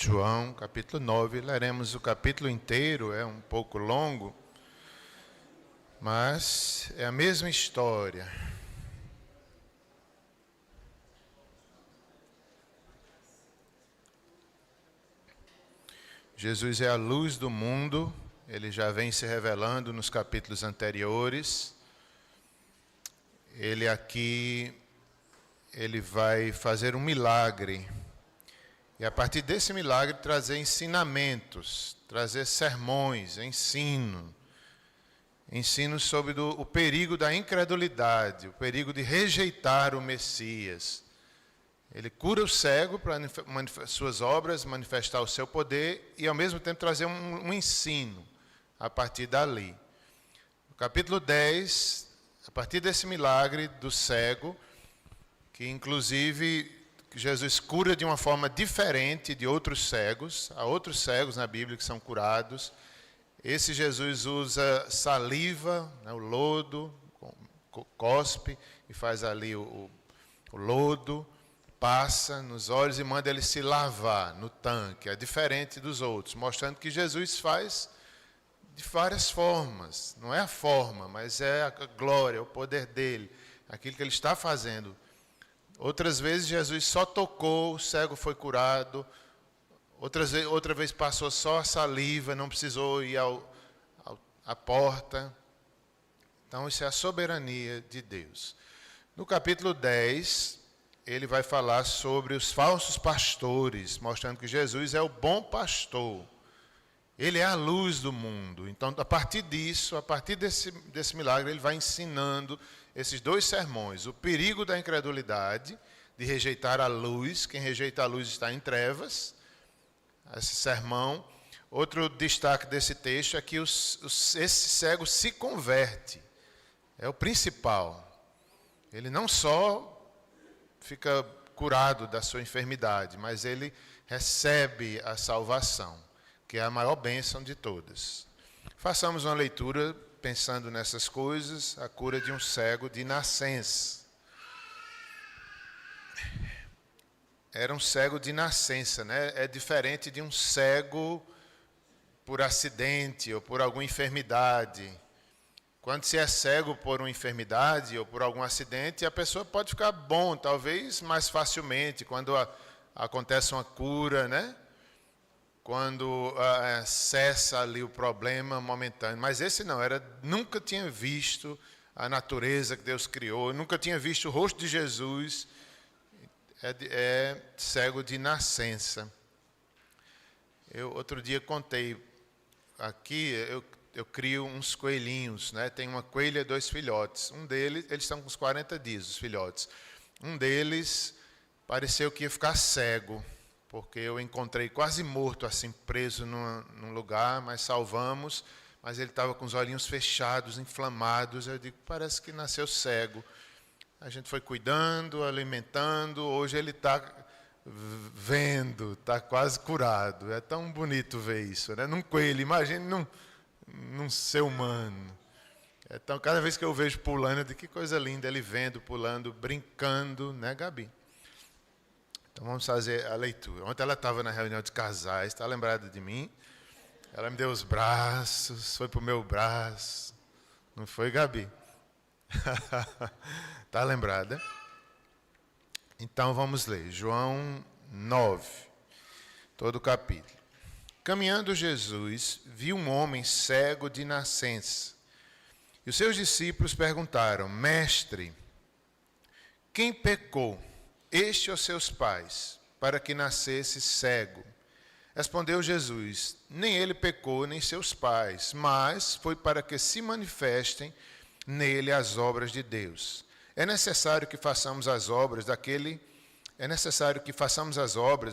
João, capítulo 9, leremos o capítulo inteiro, é um pouco longo, mas é a mesma história. Jesus é a luz do mundo, ele já vem se revelando nos capítulos anteriores. Ele vai fazer um milagre. E a partir desse milagre trazer ensinamentos, trazer sermões, ensino sobre o perigo da incredulidade, o perigo de rejeitar o Messias. Ele cura o cego para suas obras, manifestar o seu poder e ao mesmo tempo trazer um ensino a partir dali. No capítulo 10, a partir desse milagre do cego, que inclusive Jesus cura de uma forma diferente de outros cegos. Há outros cegos na Bíblia que são curados. Esse Jesus usa saliva, o lodo, cospe e faz ali o lodo, passa nos olhos e manda ele se lavar no tanque. É diferente dos outros, mostrando que Jesus faz de várias formas. Não é a forma, mas é a glória, o poder dele, aquilo que ele está fazendo. Outras vezes Jesus só tocou, o cego foi curado. Outra vez passou só a saliva, não precisou ir à porta. Então isso é a soberania de Deus. No capítulo 10, ele vai falar sobre os falsos pastores, mostrando que Jesus é o bom pastor. Ele é a luz do mundo. Então, a partir disso, a partir desse milagre, ele vai ensinando esses dois sermões. O perigo da incredulidade, de rejeitar a luz. Quem rejeita a luz está em trevas. Esse sermão. Outro destaque desse texto é que esse cego se converte. É o principal. Ele não só fica curado da sua enfermidade, mas ele recebe a salvação, que é a maior bênção de todas. Façamos uma leitura pensando nessas coisas, a cura de um cego de nascença. Era um cego de nascença, né? É diferente de um cego por acidente ou por alguma enfermidade. Quando se é cego por uma enfermidade ou por algum acidente, a pessoa pode ficar bom, talvez mais facilmente, quando acontece uma cura, né? Quando cessa ali o problema momentâneo. Mas esse não, nunca tinha visto a natureza que Deus criou, nunca tinha visto o rosto de Jesus, é cego de nascença. Eu outro dia contei aqui, eu crio uns coelhinhos, né? Tem uma coelha e 2 filhotes. Um deles, eles estão com uns 40 dias, os filhotes. Um deles pareceu que ia ficar cego, porque eu encontrei quase morto, assim, preso num lugar, mas salvamos, mas ele estava com os olhinhos fechados, inflamados. Eu digo, parece que nasceu cego. A gente foi cuidando, alimentando, hoje ele está vendo, está quase curado. É tão bonito ver isso, né? Num coelho, imagine num ser humano. Então, cada vez que eu vejo pulando, eu digo, que coisa linda, ele vendo, pulando, brincando, né, Gabi? Então vamos fazer a leitura. Ontem ela estava na reunião de casais, está lembrada de mim? Ela me deu os braços, foi para o meu braço. Não foi, Gabi? Está lembrada? Então vamos ler. João 9, todo o capítulo. Caminhando Jesus, viu um homem cego de nascença. E os seus discípulos perguntaram, Mestre, quem pecou? Este ou seus pais, para que nascesse cego? Respondeu Jesus, nem ele pecou, nem seus pais, mas foi para que se manifestem nele as obras de Deus. É necessário que façamos as obras,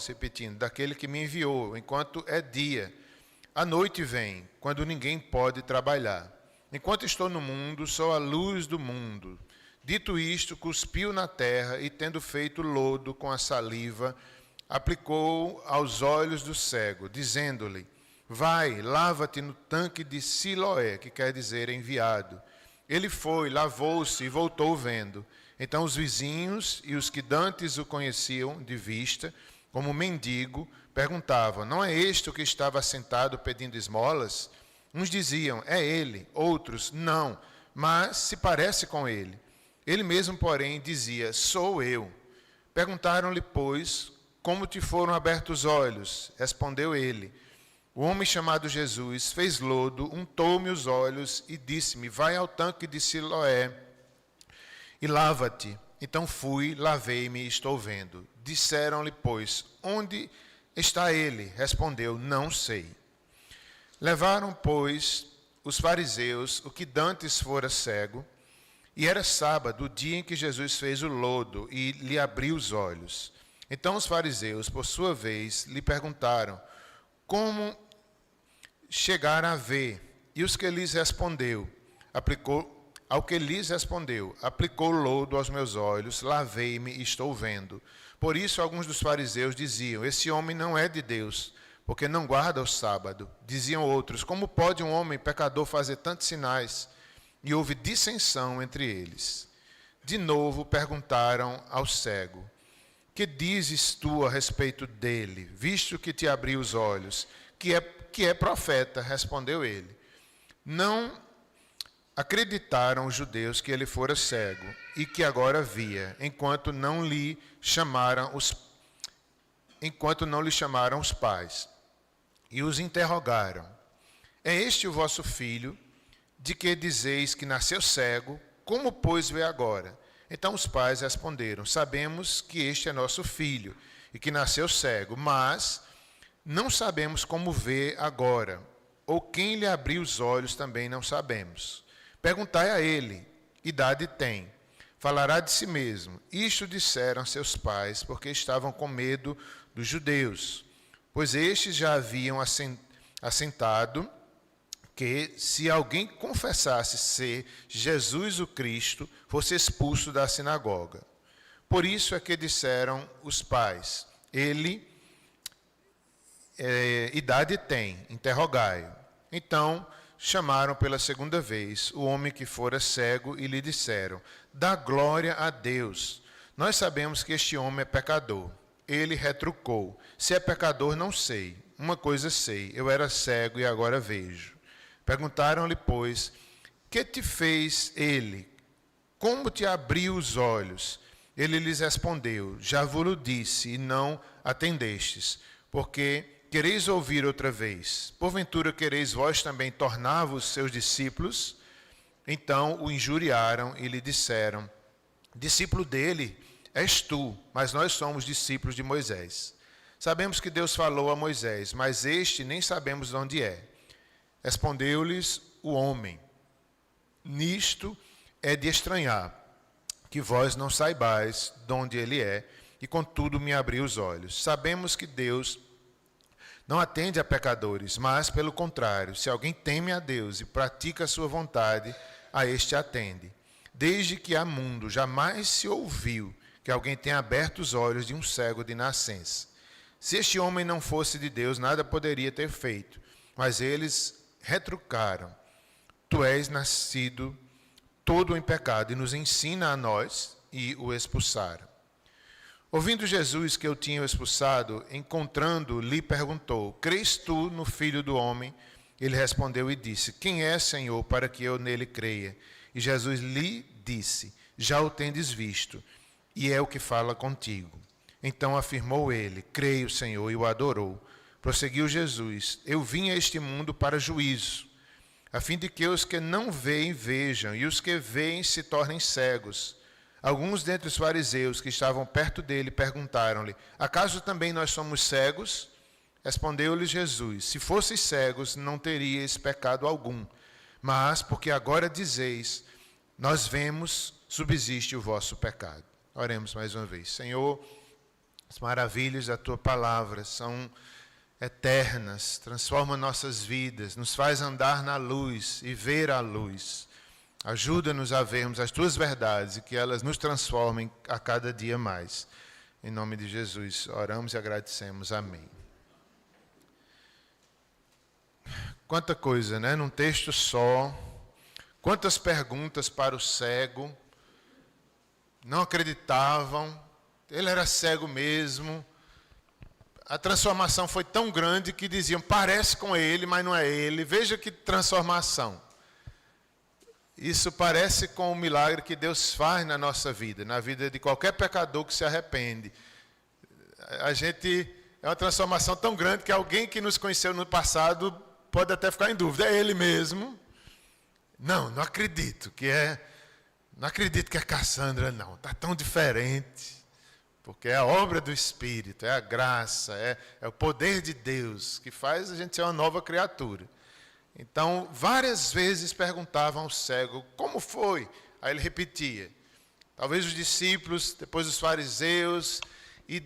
repetindo, daquele que me enviou, enquanto é dia. A noite vem, quando ninguém pode trabalhar. Enquanto estou no mundo, sou a luz do mundo. Dito isto, cuspiu na terra e, tendo feito lodo com a saliva, aplicou aos olhos do cego, dizendo-lhe, vai, lava-te no tanque de Siloé, que quer dizer enviado. Ele foi, lavou-se e voltou vendo. Então os vizinhos e os que dantes o conheciam de vista, como mendigo, perguntavam: não é este o que estava sentado pedindo esmolas? Uns diziam: é ele. Outros: não, mas se parece com ele. Ele mesmo, porém, dizia: sou eu. Perguntaram-lhe, pois, como te foram abertos os olhos? Respondeu ele: o homem chamado Jesus fez lodo, untou-me os olhos e disse-me: vai ao tanque de Siloé e lava-te. Então fui, lavei-me e estou vendo. Disseram-lhe, pois, onde está ele? Respondeu: não sei. Levaram, pois, os fariseus o que dantes fora cego, e era sábado, o dia em que Jesus fez o lodo e lhe abriu os olhos. Então os fariseus, por sua vez, lhe perguntaram: como chegaram a ver? E os que lhes respondeu, aplicou lodo aos meus olhos, lavei-me e estou vendo. Por isso alguns dos fariseus diziam: esse homem não é de Deus, porque não guarda o sábado. Diziam outros: como pode um homem pecador fazer tantos sinais? E houve dissensão entre eles. De novo perguntaram ao cego: que dizes tu a respeito dele, visto que te abriu os olhos? Que é profeta, respondeu ele. Não acreditaram os judeus que ele fora cego e que agora via, enquanto não lhe chamaram os pais. E os interrogaram: é este o vosso filho, de que dizeis que nasceu cego? Como, pois, vê agora? Então os pais responderam: sabemos que este é nosso filho e que nasceu cego, mas não sabemos como vê agora, ou quem lhe abriu os olhos também não sabemos. Perguntai a ele: idade tem? Falará de si mesmo. Isto disseram seus pais, porque estavam com medo dos judeus, pois estes já haviam assentado que, se alguém confessasse ser Jesus o Cristo, fosse expulso da sinagoga. Por isso é que disseram os pais: idade tem, interrogai-o. Então chamaram pela segunda vez o homem que fora cego e lhe disseram: dá glória a Deus. Nós sabemos que este homem é pecador. Ele retrucou: se é pecador, não sei. Uma coisa sei: eu era cego e agora vejo. Perguntaram-lhe, pois: que te fez ele? Como te abriu os olhos? Ele lhes respondeu: já vos disse e não atendestes, porque quereis ouvir outra vez. Porventura quereis vós também tornar-vos seus discípulos? Então o injuriaram e lhe disseram: discípulo dele és tu, mas nós somos discípulos de Moisés. Sabemos que Deus falou a Moisés, mas este nem sabemos de onde é. Respondeu-lhes o homem: nisto é de estranhar, que vós não saibais de onde ele é, e contudo me abriu os olhos. Sabemos que Deus não atende a pecadores, mas, pelo contrário, se alguém teme a Deus e pratica a sua vontade, a este atende. Desde que há mundo, jamais se ouviu que alguém tenha aberto os olhos de um cego de nascença. Se este homem não fosse de Deus, nada poderia ter feito. Mas eles retrucaram: tu és nascido todo em pecado, e nos ensina a nós, e o expulsaram. Ouvindo Jesus que eu tinha expulsado, encontrando, lhe perguntou: crês tu no Filho do Homem? Ele respondeu e disse: quem é, Senhor, para que eu nele creia? E Jesus lhe disse: já o tendes visto, e é o que fala contigo. Então afirmou ele: creio, Senhor, e o adorou. Prosseguiu Jesus: eu vim a este mundo para juízo, a fim de que os que não veem vejam, e os que veem se tornem cegos. Alguns dentre os fariseus que estavam perto dele perguntaram-lhe: acaso também nós somos cegos? Respondeu-lhe Jesus: se fosseis cegos, não teríeis pecado algum. Mas, porque agora dizeis, nós vemos, subsiste o vosso pecado. Oremos mais uma vez. Senhor, as maravilhas da tua palavra são eternas, transforma nossas vidas, nos faz andar na luz e ver a luz. Ajuda-nos a vermos as tuas verdades e que elas nos transformem a cada dia mais. Em nome de Jesus, oramos e agradecemos. Amém. Quanta coisa, né? Num texto só. Quantas perguntas para o cego. Não acreditavam. Ele era cego mesmo. a transformação foi tão grande que diziam, parece com ele, mas não é ele. Veja que transformação. Isso parece com o milagre que Deus faz na nossa vida, na vida de qualquer pecador que se arrepende. É uma transformação tão grande que alguém que nos conheceu no passado pode até ficar em dúvida. É ele mesmo? Não acredito que é Cassandra, não. Está tão diferente. Porque é a obra do Espírito, é a graça, é o poder de Deus que faz a gente ser uma nova criatura. Então, várias vezes perguntavam ao cego, como foi? Aí ele repetia. Talvez os discípulos, depois os fariseus, e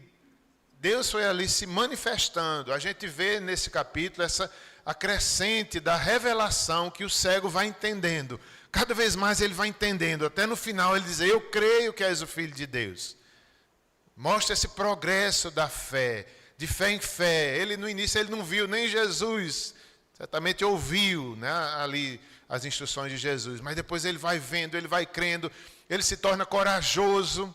Deus foi ali se manifestando. A gente vê nesse capítulo essa acrescente da revelação que o cego vai entendendo. Cada vez mais ele vai entendendo. Até no final ele diz, eu creio que és o Filho de Deus. Mostra esse progresso da fé, de fé em fé. Ele no início ele não viu nem Jesus, certamente ouviu, né, ali as instruções de Jesus, mas depois ele vai vendo, ele vai crendo, ele se torna corajoso,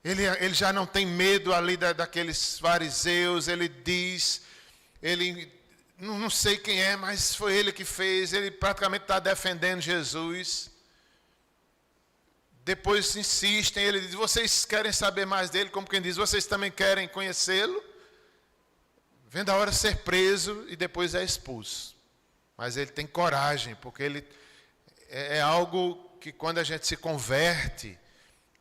ele já não tem medo ali daqueles fariseus, ele diz, ele não sei quem é, mas foi ele que fez, ele praticamente está defendendo Jesus. Depois insistem, ele diz, vocês querem saber mais dele, como quem diz, vocês também querem conhecê-lo? Vendo a hora ser preso e depois é expulso. Mas ele tem coragem, porque ele é algo que quando a gente se converte,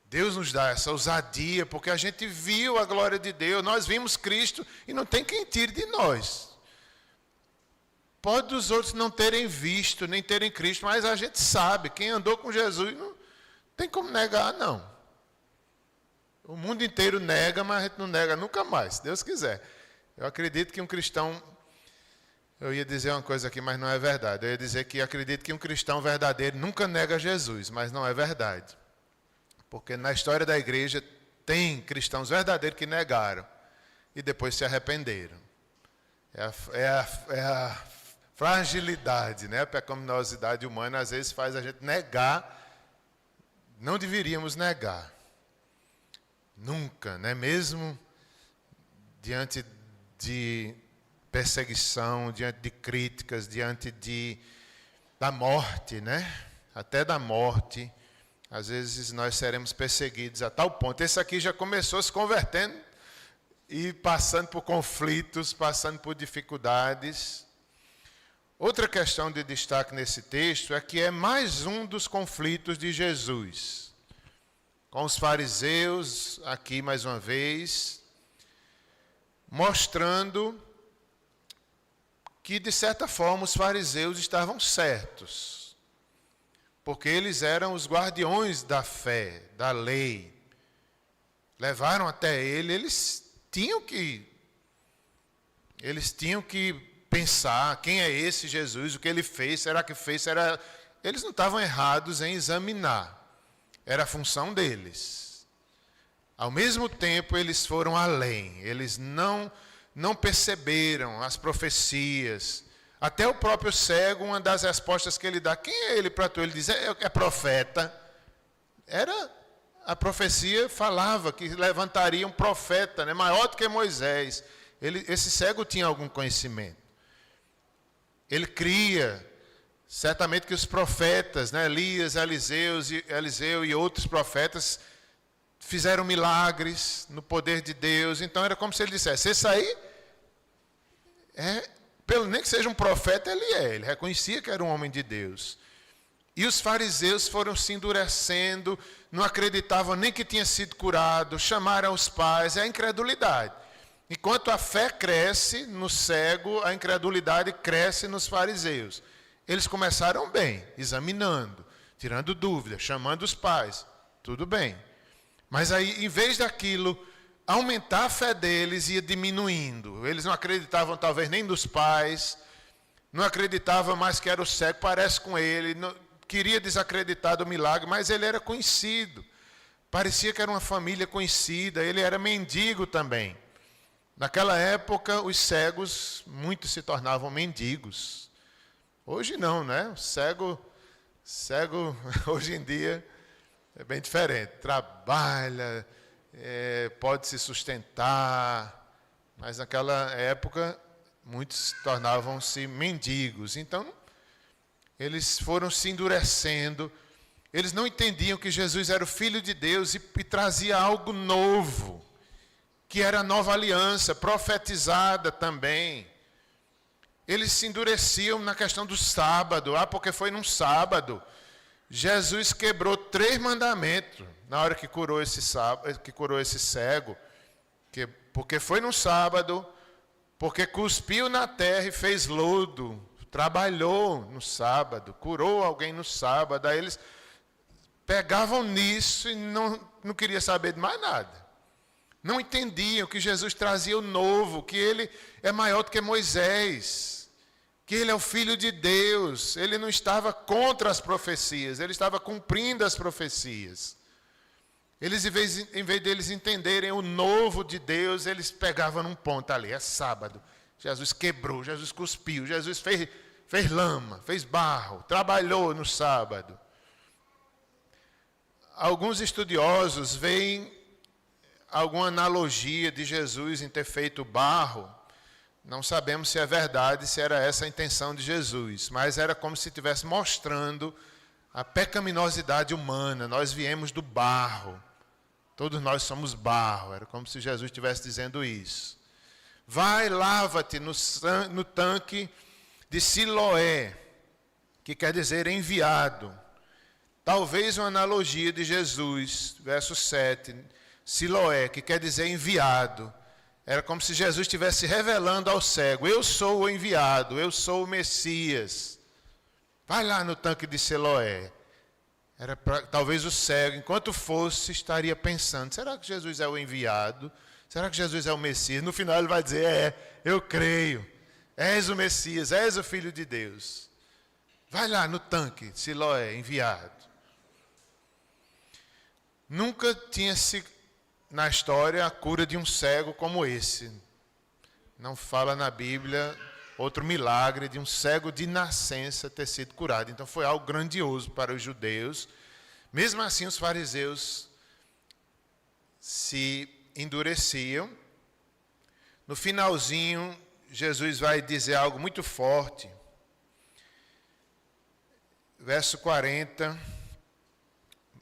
Deus nos dá essa ousadia, porque a gente viu a glória de Deus, nós vimos Cristo e não tem quem tire de nós. Pode os outros não terem visto, nem terem Cristo, mas a gente sabe, quem andou com Jesus não tem como negar, não. O mundo inteiro nega, mas a gente não nega nunca mais, se Deus quiser. Eu acredito que um cristão, eu ia dizer uma coisa aqui, mas não é verdade. Eu ia dizer que acredito que um cristão verdadeiro nunca nega Jesus, mas não é verdade. Porque na história da igreja tem cristãos verdadeiros que negaram e depois se arrependeram. É a fragilidade, né? A pecaminosidade humana às vezes faz a gente negar. Não deveríamos negar. Nunca, né? Mesmo diante de perseguição, diante de críticas, diante da morte, né? Até da morte, às vezes nós seremos perseguidos a tal ponto. Esse aqui já começou se convertendo e passando por conflitos, passando por dificuldades. Outra questão de destaque nesse texto é que é mais um dos conflitos de Jesus. Com os fariseus, aqui mais uma vez, mostrando que, de certa forma, os fariseus estavam certos. Porque eles eram os guardiões da fé, da lei. Levaram até ele, eles tinham que pensar, quem é esse Jesus, o que ele fez, será que fez, eles não estavam errados em examinar, era a função deles. Ao mesmo tempo, eles foram além, eles não perceberam as profecias. Até o próprio cego, uma das respostas que ele dá, quem é ele para tu? Ele diz, é profeta. A profecia falava que levantaria um profeta, né, maior do que Moisés. Esse cego tinha algum conhecimento. Ele cria, certamente que os profetas, né, Elias, Eliseu e outros profetas, fizeram milagres no poder de Deus. Então era como se ele dissesse, esse aí, nem que seja um profeta, ele reconhecia que era um homem de Deus. E os fariseus foram se endurecendo, não acreditavam nem que tinha sido curado, chamaram os pais, é a incredulidade. Enquanto a fé cresce no cego, a incredulidade cresce nos fariseus. Eles começaram bem, examinando, tirando dúvidas, chamando os pais. Tudo bem. Mas aí, em vez daquilo, aumentar a fé deles ia diminuindo. Eles não acreditavam talvez nem nos pais, não acreditavam mais que era o cego, parece com ele, queria desacreditar do milagre, mas ele era conhecido. Parecia que era uma família conhecida, ele era mendigo também. Naquela época, os cegos, muitos se tornavam mendigos. Hoje não, né? O cego, hoje em dia, é bem diferente. Trabalha, pode se sustentar, mas naquela época muitos tornavam-se mendigos. Então, eles foram se endurecendo. Eles não entendiam que Jesus era o Filho de Deus e trazia algo novo, que era a nova aliança, profetizada também. Eles se endureciam na questão do sábado. Porque foi num sábado. Jesus quebrou 3 mandamentos na hora que curou esse cego. Porque foi no sábado, porque cuspiu na terra e fez lodo, trabalhou no sábado, curou alguém no sábado. Aí eles pegavam nisso e não queriam saber de mais nada. Não entendiam que Jesus trazia o novo, que ele é maior do que Moisés, que ele é o Filho de Deus. Ele não estava contra as profecias, ele estava cumprindo as profecias. Eles, em vez deles entenderem o novo de Deus, eles pegavam num ponto ali, é sábado. Jesus quebrou, Jesus cuspiu, Jesus fez lama, fez barro, trabalhou no sábado. Alguns estudiosos veem alguma analogia de Jesus em ter feito barro. Não sabemos se é verdade, se era essa a intenção de Jesus, mas era como se estivesse mostrando a pecaminosidade humana. Nós viemos do barro. Todos nós somos barro. Era como se Jesus estivesse dizendo isso. Vai, lava-te no tanque de Siloé, que quer dizer enviado. Talvez uma analogia de Jesus, verso 7, Siloé, que quer dizer enviado. Era como se Jesus estivesse revelando ao cego: eu sou o enviado, eu sou o Messias. Vai lá no tanque de Siloé. Talvez o cego, enquanto fosse, estaria pensando: será que Jesus é o enviado? Será que Jesus é o Messias? No final ele vai dizer: eu creio. És o Messias, és o Filho de Deus. Vai lá no tanque, Siloé, enviado. Nunca tinha-se na história a cura de um cego como esse. Não fala na Bíblia outro milagre de um cego de nascença ter sido curado. Então foi algo grandioso para os judeus. Mesmo assim, os fariseus se endureciam. No finalzinho, Jesus vai dizer algo muito forte. Verso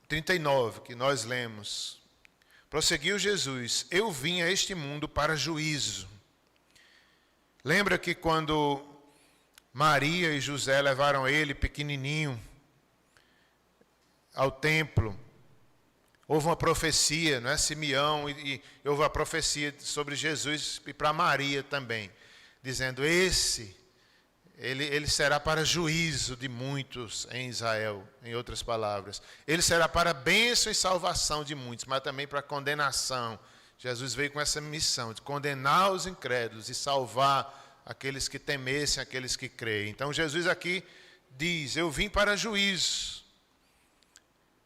39, que nós lemos. Prosseguiu Jesus: eu vim a este mundo para juízo. Lembra que quando Maria e José levaram ele pequenininho ao templo, houve uma profecia, não é? Simeão, e houve a profecia sobre Jesus e para Maria também, dizendo: ele será para juízo de muitos em Israel, em outras palavras. Ele será para bênção e salvação de muitos, mas também para condenação. Jesus veio com essa missão de condenar os incrédulos e salvar aqueles que temessem, aqueles que creem. Então Jesus aqui diz: eu vim para juízo.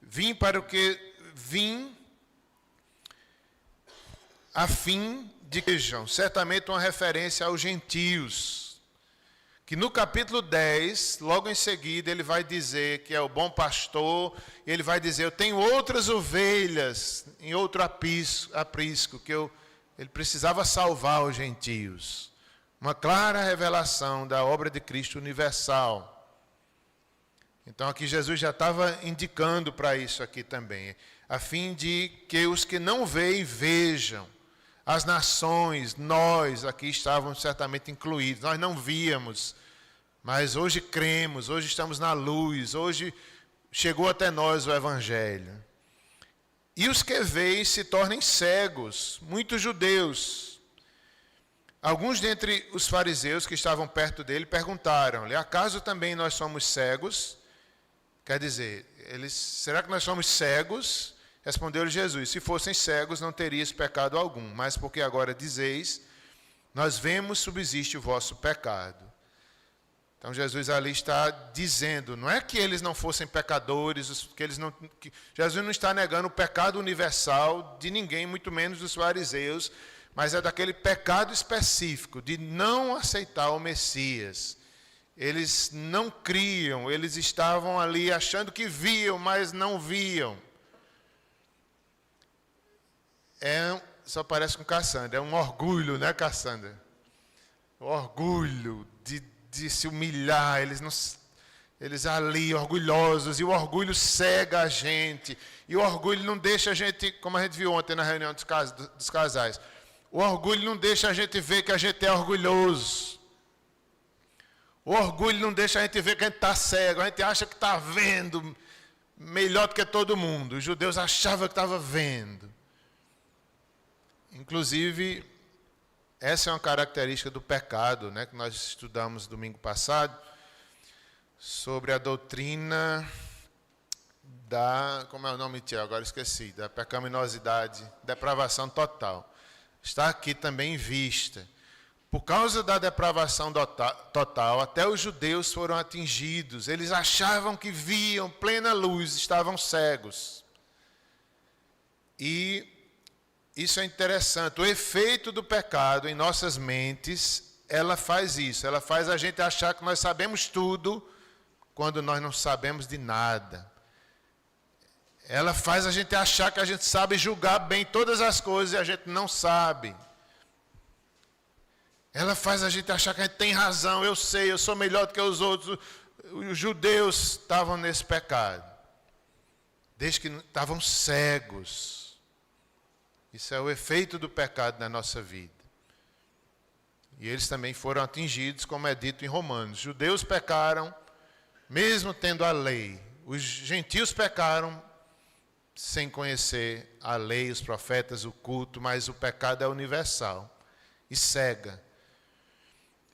Vim para o que? Vim a fim de que vejam, certamente uma referência aos gentios. Que no capítulo 10, logo em seguida, ele vai dizer que é o bom pastor, e ele vai dizer: eu tenho outras ovelhas em outro aprisco, que ele precisava salvar os gentios. Uma clara revelação da obra de Cristo universal. Então aqui Jesus já estava indicando para isso aqui também, a fim de que os que não veem, vejam. As nações, nós aqui estávamos certamente incluídos, nós não víamos, mas hoje cremos, hoje estamos na luz, hoje chegou até nós o Evangelho. E os que veem se tornem cegos, muitos judeus. Alguns dentre os fariseus que estavam perto dele perguntaram-lhe: acaso também nós somos cegos? Quer dizer, será que nós somos cegos? Respondeu-lhe Jesus: se fossem cegos, não terias pecado algum, mas porque agora dizeis, nós vemos, subsiste o vosso pecado. Então Jesus ali está dizendo, não é que eles não fossem pecadores, Jesus não está negando o pecado universal de ninguém, muito menos dos fariseus, mas é daquele pecado específico de não aceitar o Messias. Eles não criam, eles estavam ali achando que viam, mas não viam. É só parece com Cassandra. É um orgulho, né, Cassandra? O orgulho de se humilhar, eles ali orgulhosos, e o orgulho cega a gente, e o orgulho não deixa a gente, como a gente viu ontem na reunião dos casais, o orgulho não deixa a gente ver que a gente é orgulhoso, o orgulho não deixa a gente ver que a gente está cego, a gente acha que está vendo melhor do que todo mundo. Os judeus achavam que estavam vendo. Inclusive, essa é uma característica do pecado, né, que nós estudamos domingo passado, sobre a doutrina da, como é o nome, Tiago? Agora esqueci, da pecaminosidade, depravação total. Está aqui também vista. Por causa da depravação total, até os judeus foram atingidos. Eles achavam que viam plena luz, estavam cegos. E isso é interessante. O efeito do pecado em nossas mentes, ela faz isso. Ela faz a gente achar que nós sabemos tudo, quando nós não sabemos de nada. Ela faz a gente achar que a gente sabe julgar bem todas as coisas e a gente não sabe. Ela faz a gente achar que a gente tem razão, eu sei, eu sou melhor do que os outros. Os judeus estavam nesse pecado. Desde que estavam cegos. Isso é o efeito do pecado na nossa vida. E eles também foram atingidos, como é dito em Romanos. Os judeus pecaram, mesmo tendo a lei. Os gentios pecaram sem conhecer a lei, os profetas, o culto, mas o pecado é universal e cega.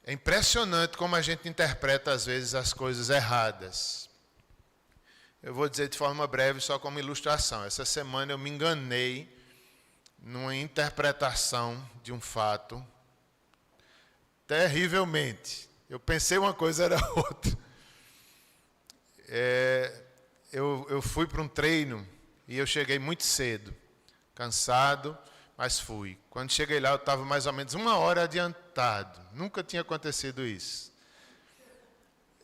É impressionante como a gente interpreta às vezes as coisas erradas. Eu vou dizer de forma breve, só como ilustração. Essa semana eu me enganei numa interpretação de um fato terrivelmente. Eu pensei uma coisa, era outra. Eu fui para um treino e eu cheguei muito cedo, cansado, mas fui. Quando cheguei lá, eu estava mais ou menos 1 hora adiantado. Nunca tinha acontecido isso.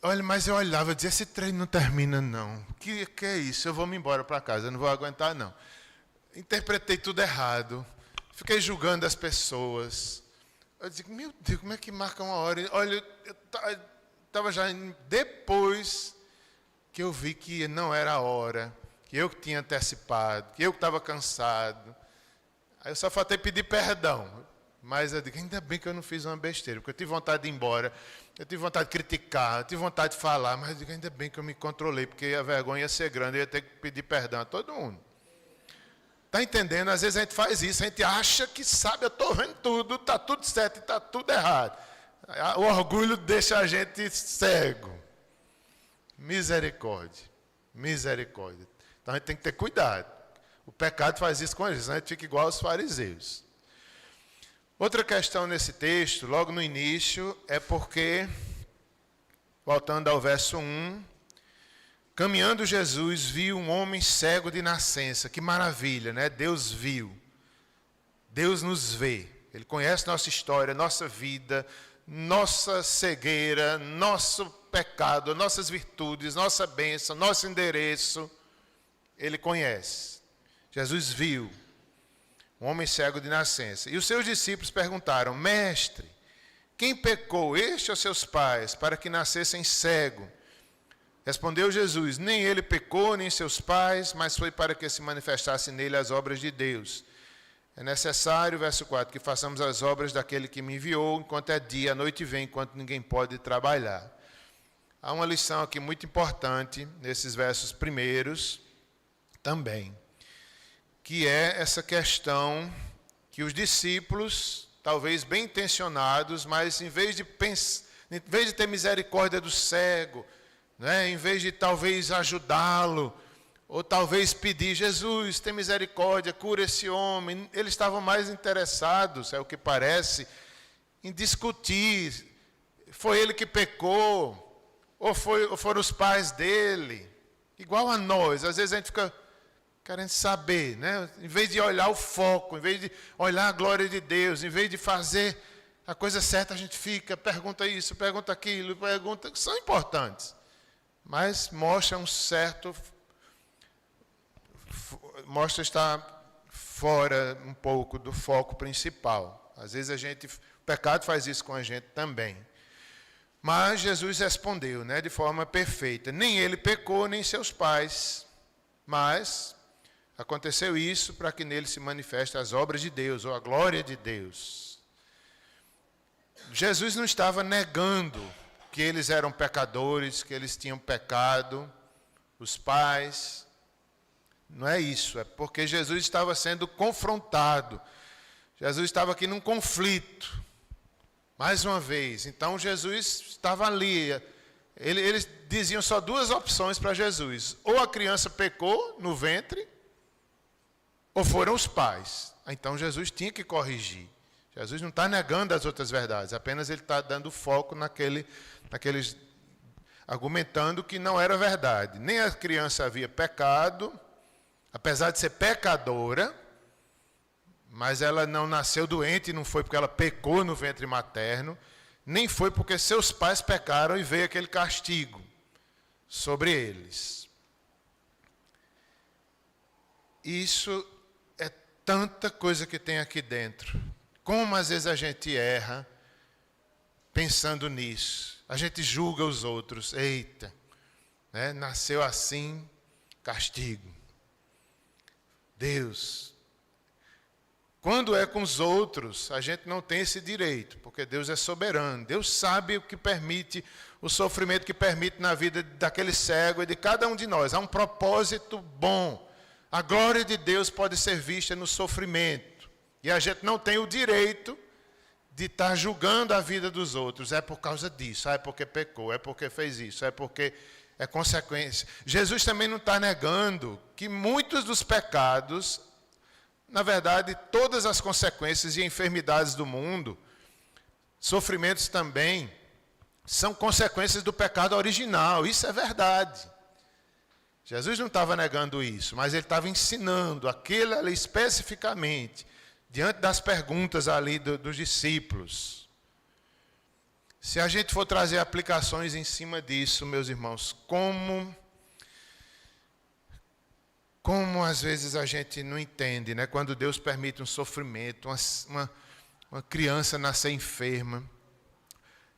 Olha, mas eu olhava e dizia, esse treino não termina não. Que é isso? Eu vou me embora para casa, eu não vou aguentar não. Interpretei tudo errado. Fiquei julgando as pessoas. Eu disse, meu Deus, como é que marca 1 hora? Olha, eu estava já depois que eu vi que não era a hora, que eu que tinha antecipado, que eu que estava cansado. Aí eu só faltei pedir perdão. Mas eu digo, ainda bem que eu não fiz uma besteira, porque eu tive vontade de ir embora, eu tive vontade de criticar, eu tive vontade de falar, mas eu digo, ainda bem que eu me controlei, porque a vergonha ia ser grande, eu ia ter que pedir perdão a todo mundo. Está entendendo? Às vezes a gente faz isso, a gente acha que sabe, eu estou vendo tudo, está tudo certo e está tudo errado. O orgulho deixa a gente cego. Misericórdia. Misericórdia. Então a gente tem que ter cuidado. O pecado faz isso com a gente, a gente fica igual aos fariseus. Outra questão nesse texto, logo no início, é porque, voltando ao verso 1, caminhando Jesus viu um homem cego de nascença. Que maravilha, né? Deus viu. Deus nos vê. Ele conhece nossa história, nossa vida, nossa cegueira, nosso pecado, nossas virtudes, nossa bênção, nosso endereço. Ele conhece. Jesus viu um homem cego de nascença. E os seus discípulos perguntaram, mestre, quem pecou, este ou seus pais, para que nascessem cego? Respondeu Jesus, nem ele pecou, nem seus pais, mas foi para que se manifestassem nele as obras de Deus. É necessário, verso 4, que façamos as obras daquele que me enviou, enquanto é dia, a noite vem, enquanto ninguém pode trabalhar. Há uma lição aqui muito importante, nesses versos primeiros, também, que é essa questão que os discípulos, talvez bem intencionados, mas em vez de ter misericórdia do cego, né, em vez de talvez ajudá-lo, ou talvez pedir, Jesus, tem misericórdia, cura esse homem, eles estavam mais interessados, é o que parece, em discutir, foi ele que pecou, ou foram os pais dele, igual a nós, às vezes a gente fica querendo saber, né? Em vez de olhar o foco, em vez de olhar a glória de Deus, em vez de fazer a coisa certa, a gente fica, pergunta isso, pergunta aquilo, pergunta, que são importantes, mas mostra estar fora um pouco do foco principal. Às vezes o pecado faz isso com a gente também. Mas Jesus respondeu, de forma perfeita. Nem ele pecou, nem seus pais. Mas aconteceu isso para que nele se manifestem as obras de Deus, ou a glória de Deus. Jesus não estava negando que eles eram pecadores, que eles tinham pecado, os pais. Não é isso, é porque Jesus estava sendo confrontado. Jesus estava aqui num conflito. Mais uma vez. Então Jesus estava ali. Eles diziam só duas opções para Jesus. Ou a criança pecou no ventre, ou foram os pais. Então Jesus tinha que corrigir. Jesus não está negando as outras verdades, apenas ele está dando foco naqueles argumentando que não era verdade. Nem a criança havia pecado, apesar de ser pecadora, mas ela não nasceu doente, não foi porque ela pecou no ventre materno, nem foi porque seus pais pecaram e veio aquele castigo sobre eles. Isso é tanta coisa que tem aqui dentro. Como às vezes a gente erra pensando nisso. A gente julga os outros. Eita, nasceu assim, castigo. Deus. Quando é com os outros, a gente não tem esse direito, porque Deus é soberano. Deus sabe o que permite, o sofrimento que permite na vida daquele cego e de cada um de nós. Há um propósito bom. A glória de Deus pode ser vista no sofrimento. E a gente não tem o direito de estar julgando a vida dos outros. É por causa disso, é porque pecou, é porque fez isso, é porque é consequência. Jesus também não está negando que muitos dos pecados, na verdade, todas as consequências e enfermidades do mundo, sofrimentos também, são consequências do pecado original. Isso é verdade. Jesus não estava negando isso, mas ele estava ensinando aquilo ali especificamente, diante das perguntas ali dos discípulos. Se a gente for trazer aplicações em cima disso, meus irmãos, como às vezes a gente não entende, quando Deus permite um sofrimento, uma criança nascer enferma.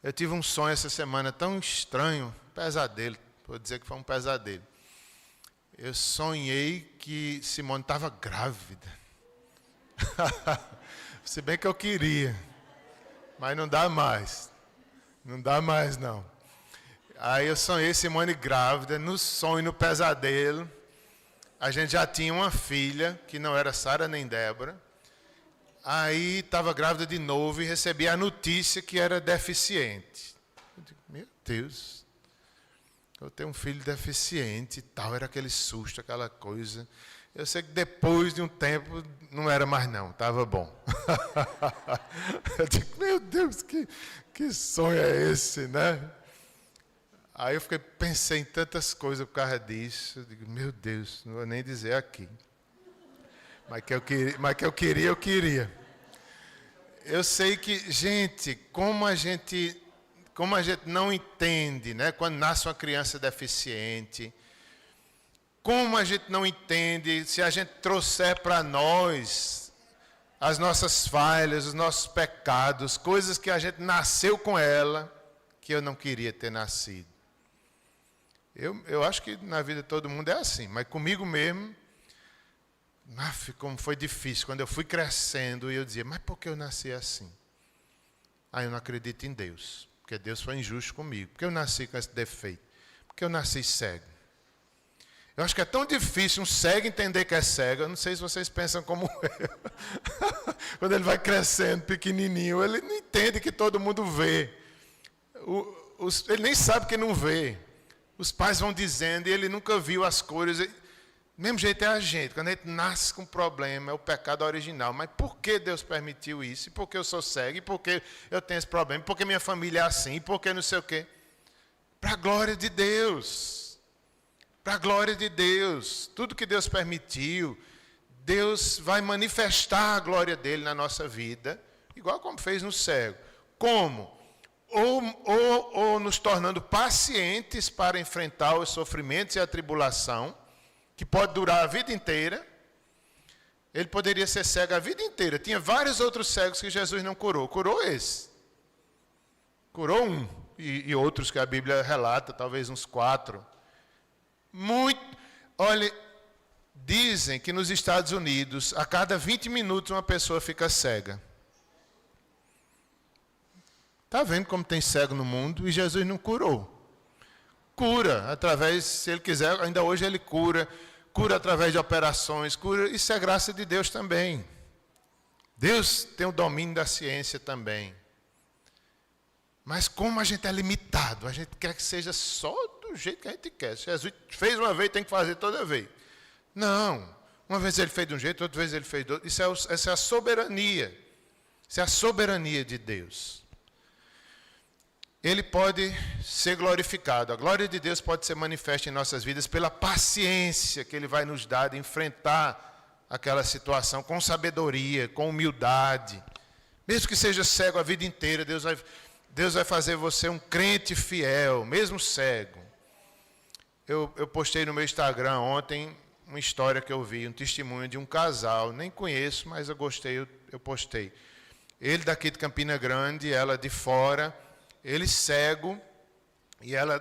Eu tive um sonho essa semana tão estranho, pesadelo, vou dizer que foi um pesadelo. Eu sonhei que Simone estava grávida. Se bem que eu queria, mas não dá mais. Não dá mais, não. Aí eu sonhei Simone grávida, no sonho, no pesadelo. A gente já tinha uma filha, que não era Sara nem Débora. Aí estava grávida de novo e recebi a notícia que era deficiente. Eu digo, meu Deus, eu tenho um filho deficiente e tal. Era aquele susto, aquela coisa. Eu sei que depois de um tempo não era mais não, estava bom. Eu digo, meu Deus, que sonho é esse, Aí eu pensei em tantas coisas por causa disso. Eu digo, meu Deus, não vou nem dizer aqui. Mas que eu queria. Eu sei que, gente, como a gente não entende, quando nasce uma criança deficiente. Como a gente não entende, se a gente trouxer para nós as nossas falhas, os nossos pecados, coisas que a gente nasceu com ela, que eu não queria ter nascido. Eu acho que na vida de todo mundo é assim, mas comigo mesmo, como foi difícil. Quando eu fui crescendo, eu dizia, mas por que eu nasci assim? Eu não acredito em Deus, porque Deus foi injusto comigo. Por que eu nasci com esse defeito? Porque eu nasci cego. Eu acho que é tão difícil um cego entender que é cego. Eu não sei se vocês pensam como eu. Quando ele vai crescendo, pequenininho, ele não entende que todo mundo vê. Ele nem sabe que não vê. Os pais vão dizendo e ele nunca viu as cores. Do mesmo jeito é a gente. Quando a gente nasce com um problema, é o pecado original. Mas por que Deus permitiu isso? E por que eu sou cego? E por que eu tenho esse problema? E por que minha família é assim? E por que não sei o quê? Para a glória de Deus. Para a glória de Deus. Tudo que Deus permitiu, Deus vai manifestar a glória dele na nossa vida, igual como fez no cego. Como? Ou nos tornando pacientes para enfrentar os sofrimentos e a tribulação, que pode durar a vida inteira. Ele poderia ser cego a vida inteira. Tinha vários outros cegos que Jesus não curou. Curou esse. Curou um. E outros que a Bíblia relata, talvez uns 4. Olha, dizem que nos Estados Unidos, a cada 20 minutos uma pessoa fica cega. Está vendo como tem cego no mundo? E Jesus não curou. Cura, através, se Ele quiser, ainda hoje Ele cura através de operações, cura, isso é graça de Deus também. Deus tem o domínio da ciência também. Mas como a gente é limitado, a gente quer que seja só do jeito que a gente quer. Se Jesus fez uma vez, tem que fazer toda vez. Não. Uma vez Ele fez de um jeito, outra vez Ele fez de outro. Essa é a soberania. Isso é a soberania de Deus. Ele pode ser glorificado. A glória de Deus pode ser manifesta em nossas vidas pela paciência que Ele vai nos dar de enfrentar aquela situação com sabedoria, com humildade. Mesmo que seja cego a vida inteira, Deus vai fazer você um crente fiel, mesmo cego. Eu postei no meu Instagram ontem uma história que eu vi, um testemunho de um casal. Nem conheço, mas eu gostei, eu postei. Ele daqui de Campina Grande, ela de fora. Ele cego, e ela,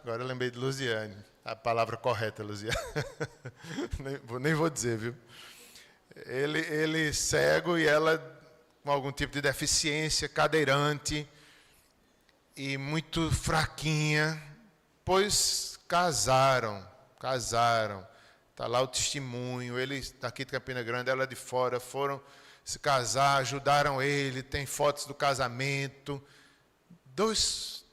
agora eu lembrei de Luziane, a palavra correta, Luziane, nem vou dizer, viu? Ele cego e ela com algum tipo de deficiência, cadeirante, e muito fraquinha, pois casaram, está lá o testemunho, ele daqui de Campina Grande, ela de fora, foram se casar, ajudaram ele, tem fotos do casamento. Duas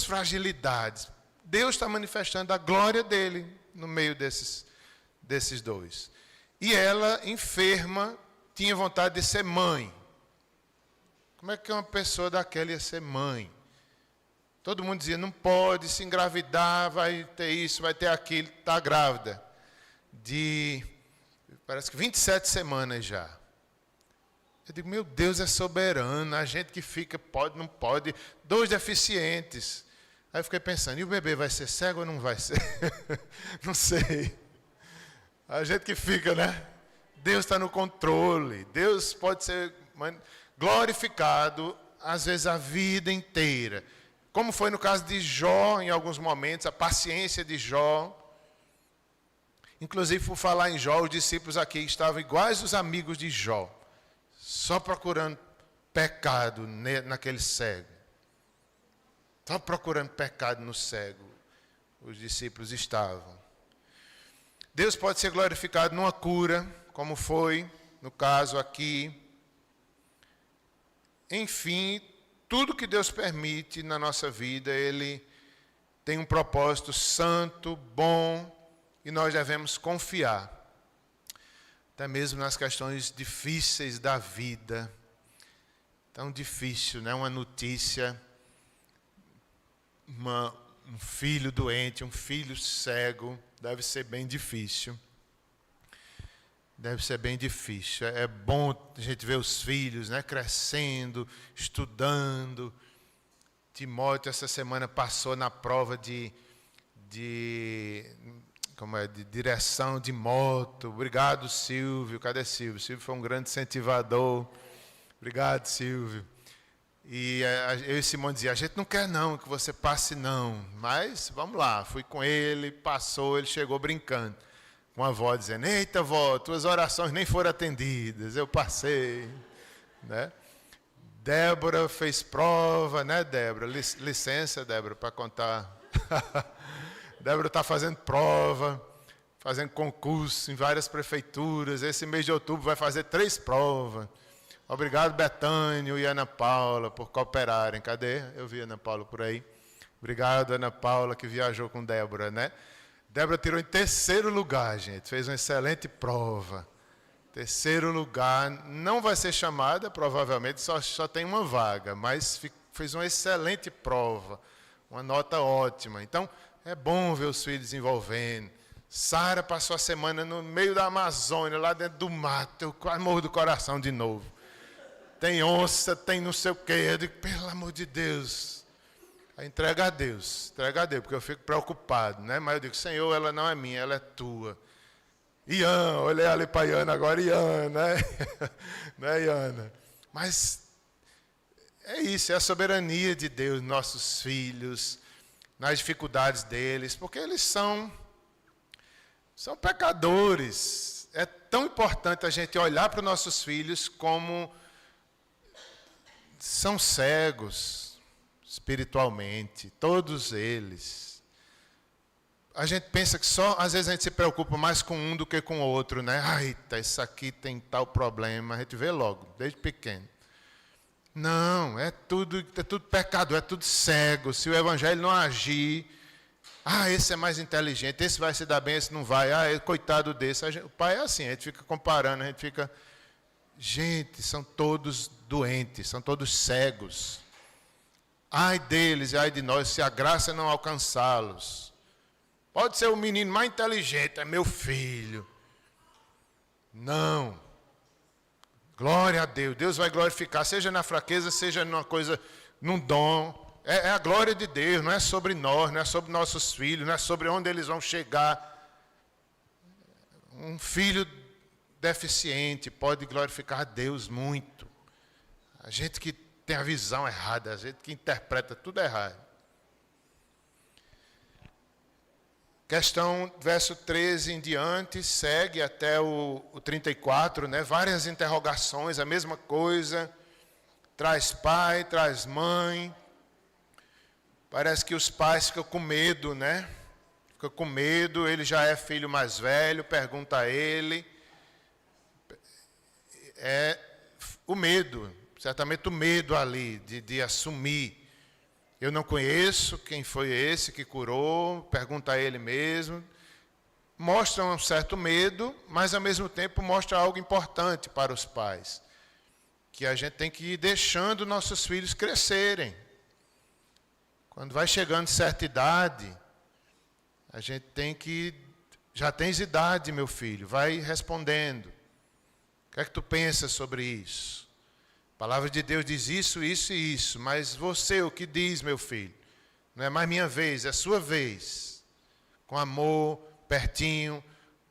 fragilidades. Deus está manifestando a glória dele no meio desses dois. E ela, enferma, tinha vontade de ser mãe. Como é que uma pessoa daquela ia ser mãe? Todo mundo dizia, não pode se engravidar, vai ter isso, vai ter aquilo, está grávida. Parece que 27 semanas já. Eu digo, meu Deus, é soberano, a gente que fica, pode, não pode, 2 deficientes. Aí eu fiquei pensando, e o bebê vai ser cego ou não vai ser? Não sei. A gente que fica, né? Deus está no controle, Deus pode ser glorificado, às vezes, a vida inteira. Como foi no caso de Jó, em alguns momentos, a paciência de Jó. Inclusive, por falar em Jó, os discípulos aqui estavam iguais os amigos de Jó. Só procurando pecado naquele cego. Só procurando pecado no cego. Os discípulos estavam. Deus pode ser glorificado numa cura, como foi no caso aqui. Enfim, tudo que Deus permite na nossa vida, Ele tem um propósito santo, bom, e nós devemos confiar. Até mesmo nas questões difíceis da vida. Tão difícil, né? Uma notícia, um filho doente, um filho cego, deve ser bem difícil. Deve ser bem difícil. É bom a gente ver os filhos, né, crescendo, estudando. Timóteo, essa semana, passou na prova de direção de moto. Obrigado, Silvio. Cadê Silvio? Silvio foi um grande incentivador. Obrigado, Silvio. E eu e Simone dizia, a gente não quer não que você passe não, mas vamos lá. Fui com ele, passou, ele chegou brincando. Com a avó dizendo, eita vó, tuas orações nem foram atendidas, eu passei. Né? Débora fez prova, né, Débora? Licença, Débora, para contar. Débora está fazendo prova, fazendo concurso em várias prefeituras. Esse mês de outubro vai fazer 3 provas. Obrigado, Betânio e Ana Paula, por cooperarem. Cadê? Eu vi a Ana Paula por aí. Obrigado, Ana Paula, que viajou com Débora, né? Débora tirou em 3º lugar, gente. Fez uma excelente prova. 3º lugar. Não vai ser chamada, provavelmente, só tem uma vaga. Mas fez uma excelente prova. Uma nota ótima. Então, é bom ver os filhos desenvolvendo. Sara passou a semana no meio da Amazônia, lá dentro do mato. Eu quase morro do coração de novo. Tem onça, tem não sei o quê. Eu digo, pelo amor de Deus. Entrega a Deus, porque eu fico preocupado, né? Mas eu digo, Senhor, ela não é minha, ela é tua. Ian, olhei ali para Iana, agora Ian, né? Né, Iana? Mas é isso, é a soberania de Deus, nossos filhos, nas dificuldades deles, porque eles são pecadores. É tão importante a gente olhar para os nossos filhos como são cegos espiritualmente, todos eles. A gente pensa que só, às vezes a gente se preocupa mais com um do que com o outro, né? Ai, isso aqui tem tal problema, a gente vê logo, desde pequeno. Não, é tudo pecador, é tudo cego. Se o evangelho não agir, esse é mais inteligente, esse vai se dar bem, esse não vai, coitado desse. O pai é assim, a gente fica comparando, a gente fica... Gente, são todos doentes, são todos cegos. Ai deles e ai de nós, se a graça não alcançá-los. Pode ser o menino mais inteligente, é meu filho. Não. Glória a Deus, Deus vai glorificar, seja na fraqueza, seja numa coisa, num dom. É a glória de Deus, não é sobre nós, não é sobre nossos filhos, não é sobre onde eles vão chegar. Um filho deficiente pode glorificar a Deus muito. A gente que tem a visão errada, a gente que interpreta tudo errado. Questão, verso 13 em diante, segue até o 34, né? Várias interrogações, a mesma coisa. Traz pai, traz mãe. Parece que os pais ficam com medo, né? Ficam com medo, ele já é filho mais velho, pergunta a ele. É o medo, certamente o medo ali de assumir. Eu não conheço quem foi esse que curou, pergunta a ele mesmo. Mostra um certo medo, mas ao mesmo tempo mostra algo importante para os pais. Que a gente tem que ir deixando nossos filhos crescerem. Quando vai chegando certa idade, a gente tem que... Já tens idade, meu filho, vai respondendo. O que é que tu pensas sobre isso? A palavra de Deus diz isso, isso e isso, mas você o que diz, meu filho? Não é mais minha vez, é sua vez. Com amor, pertinho,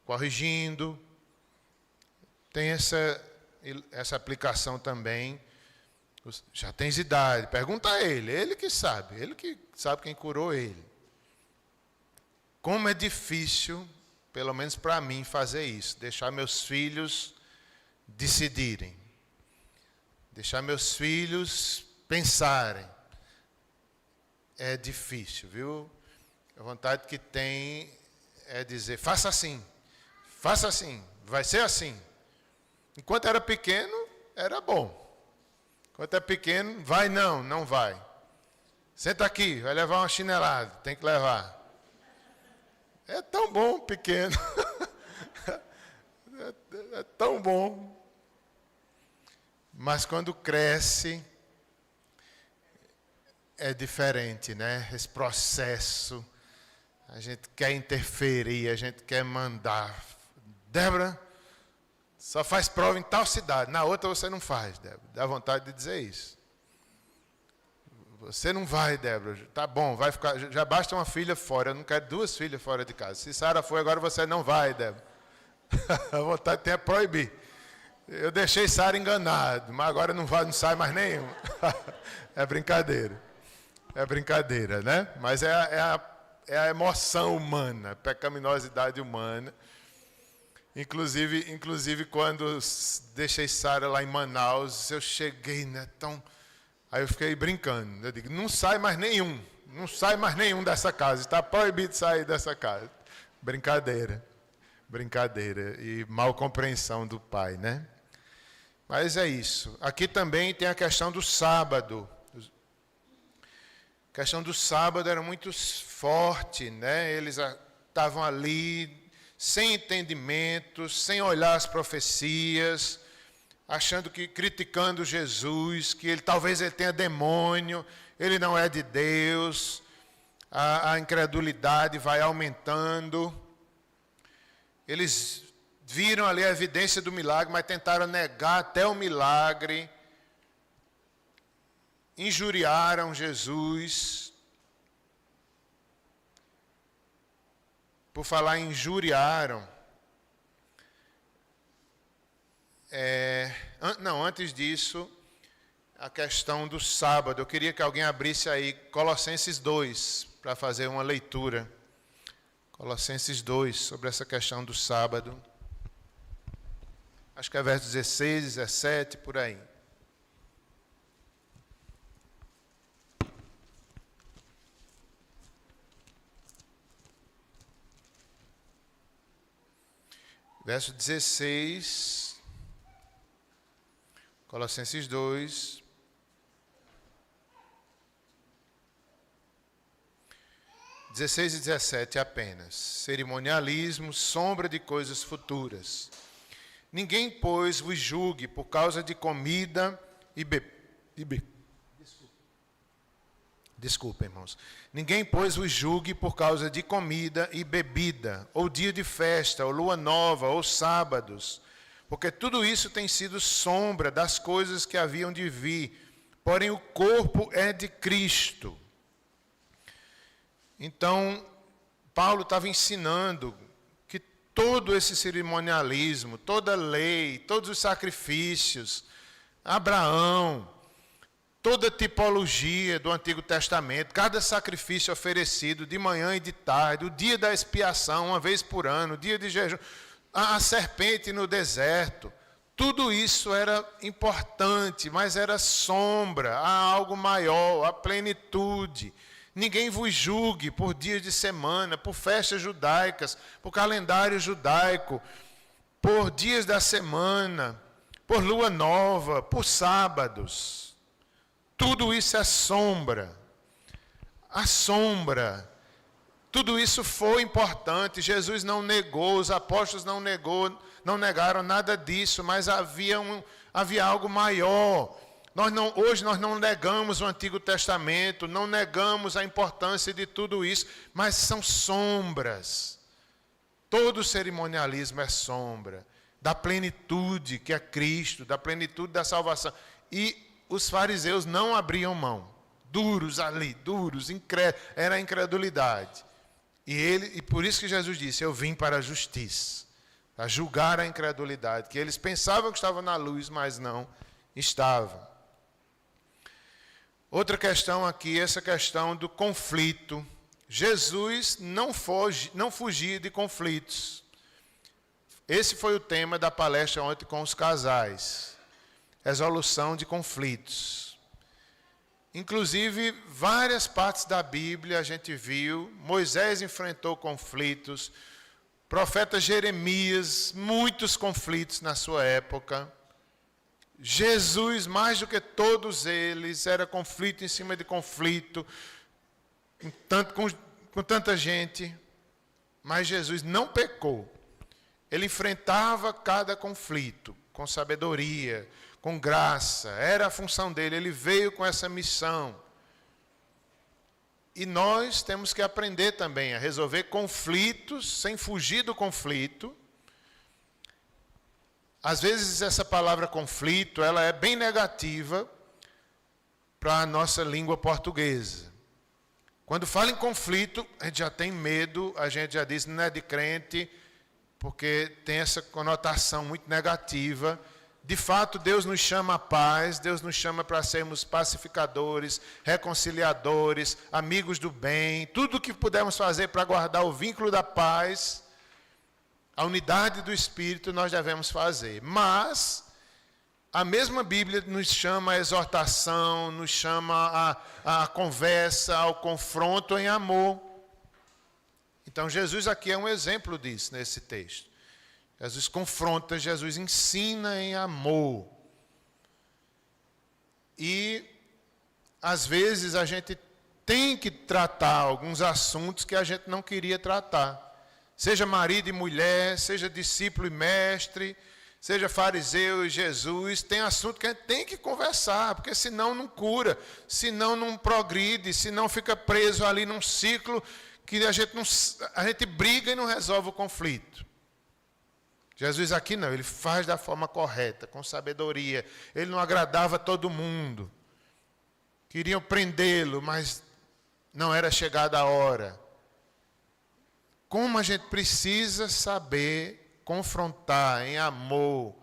corrigindo. Tem essa aplicação também. Já tens idade, pergunta a ele que sabe quem curou ele. Como é difícil, pelo menos para mim, fazer isso, deixar meus filhos decidirem. Deixar meus filhos pensarem. É difícil, viu? A vontade que tem é dizer, faça assim, vai ser assim. Enquanto era pequeno, era bom. Enquanto é pequeno, vai não vai. Senta aqui, vai levar uma chinelada, tem que levar. É tão bom, pequeno. É tão bom. Mas quando cresce, é diferente, né? Esse processo, a gente quer interferir, a gente quer mandar. Débora, só faz prova em tal cidade, na outra você não faz, Débora. Dá vontade de dizer isso. Você não vai, Débora. Tá bom, vai ficar. Já basta uma filha fora, eu não quero duas filhas fora de casa. Se Sara foi, agora você não vai, Débora. A vontade tem é proibir. Eu deixei Sara enganado, mas agora não sai mais nenhum. É brincadeira, né? Mas é a emoção humana, a pecaminosidade humana. Inclusive quando deixei Sara lá em Manaus, eu cheguei, né? Aí eu fiquei brincando. Eu digo, não sai mais nenhum dessa casa, está proibido sair dessa casa. Brincadeira. E mal compreensão do pai, né? Mas é isso. Aqui também tem a questão do sábado. A questão do sábado era muito forte, né? Eles estavam ali sem entendimento, sem olhar as profecias, criticando Jesus, que talvez ele tenha demônio, ele não é de Deus. A incredulidade vai aumentando. Eles viram ali a evidência do milagre, mas tentaram negar até o milagre. Injuriaram Jesus. Por falar em injuriaram, Antes disso, a questão do sábado. Eu queria que alguém abrisse aí Colossenses 2, para fazer uma leitura. Colossenses 2, sobre essa questão do sábado. Acho que é verso 16, 17, por aí. Verso 16, Colossenses 2. (16 e 17) apenas. Cerimonialismo, sombra de coisas futuras. Ninguém, pois, vos julgue por causa de comida e bebida. Desculpa, irmãos. Ninguém, pois, vos julgue por causa de comida e bebida, ou dia de festa, ou lua nova, ou sábados, porque tudo isso tem sido sombra das coisas que haviam de vir, porém o corpo é de Cristo. Então, Paulo estava ensinando que todo esse cerimonialismo, toda a lei, todos os sacrifícios, Abraão, toda a tipologia do Antigo Testamento, cada sacrifício oferecido de manhã e de tarde, o dia da expiação, uma vez por ano, o dia de jejum, a serpente no deserto, tudo isso era importante, mas era sombra a algo maior, a plenitude. Ninguém vos julgue por dias de semana, por festas judaicas, por calendário judaico, por dias da semana, por lua nova, por sábados. Tudo isso é sombra. A sombra. Tudo isso foi importante. Jesus não negou, os apóstolos não negaram nada disso, mas havia algo maior. Hoje nós não negamos o Antigo Testamento, não negamos a importância de tudo isso, mas são sombras. Todo cerimonialismo é sombra da plenitude que é Cristo, da plenitude da salvação. E os fariseus não abriam mão, duros ali, duros, era a incredulidade. E por isso que Jesus disse, eu vim para a justiça, para julgar a incredulidade, que eles pensavam que estavam na luz, mas não estavam. Outra questão aqui, essa questão do conflito. Jesus não fugia de conflitos. Esse foi o tema da palestra ontem com os casais. Resolução de conflitos. Inclusive, várias partes da Bíblia a gente viu, Moisés enfrentou conflitos, profeta Jeremias, muitos conflitos na sua época. Jesus, mais do que todos eles, era conflito em cima de conflito, com tanta gente, mas Jesus não pecou. Ele enfrentava cada conflito com sabedoria, com graça, era a função dele, ele veio com essa missão. E nós temos que aprender também a resolver conflitos sem fugir do conflito. Às vezes essa palavra conflito, ela é bem negativa para a nossa língua portuguesa. Quando fala em conflito, a gente já tem medo, a gente já diz não é de crente, porque tem essa conotação muito negativa. De fato, Deus nos chama à paz, Deus nos chama para sermos pacificadores, reconciliadores, amigos do bem, tudo o que pudermos fazer para guardar o vínculo da paz, a unidade do Espírito nós devemos fazer. Mas a mesma Bíblia nos chama à exortação, nos chama à conversa, ao confronto em amor. Então Jesus aqui é um exemplo disso nesse texto. Jesus confronta, Jesus ensina em amor. E às vezes a gente tem que tratar alguns assuntos que a gente não queria tratar. Seja marido e mulher, seja discípulo e mestre, seja fariseu e Jesus, tem assunto que a gente tem que conversar, porque senão não cura, senão não progride, senão fica preso ali num ciclo que a gente briga e não resolve o conflito. Jesus aqui não, ele faz da forma correta, com sabedoria. Ele não agradava todo mundo. Queriam prendê-lo, mas não era chegada a hora. Como a gente precisa saber confrontar em amor,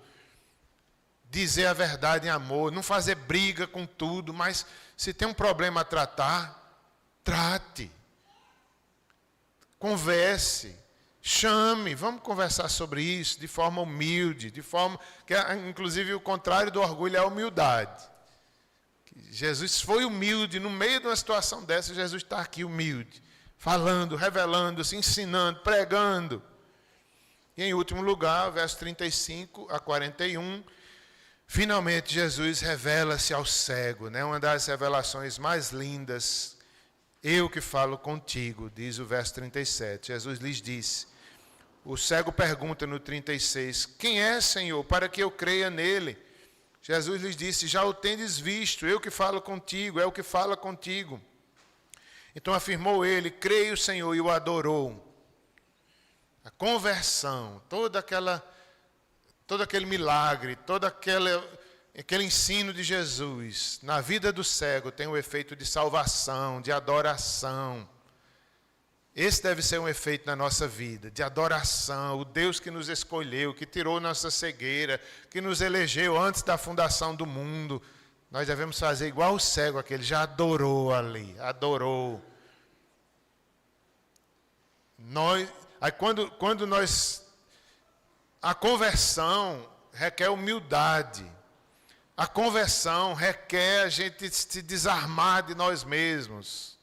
dizer a verdade em amor, não fazer briga com tudo, mas se tem um problema a tratar, trate. Converse, chame, vamos conversar sobre isso de forma humilde, de forma que, inclusive, o contrário do orgulho é a humildade. Jesus foi humilde, no meio de uma situação dessa, Jesus está aqui humilde, falando, revelando, se ensinando, pregando. E em último lugar, verso 35 a 41, finalmente Jesus revela-se ao cego, né? Uma das revelações mais lindas. Eu que falo contigo, diz o verso 37. Jesus lhes disse, o cego pergunta no 36, quem é, Senhor, para que eu creia nele? Jesus lhes disse, já o tendes visto, eu que falo contigo, é o que fala contigo. Então afirmou ele, creio, Senhor, e o adorou. A conversão, todo aquele milagre, todo aquele ensino de Jesus na vida do cego tem o efeito de salvação, de adoração. Esse deve ser um efeito na nossa vida, de adoração. O Deus que nos escolheu, que tirou nossa cegueira, que nos elegeu antes da fundação do mundo. Nós devemos fazer igual o cego, aquele já adorou ali, adorou. A conversão requer humildade. A conversão requer a gente se desarmar de nós mesmos,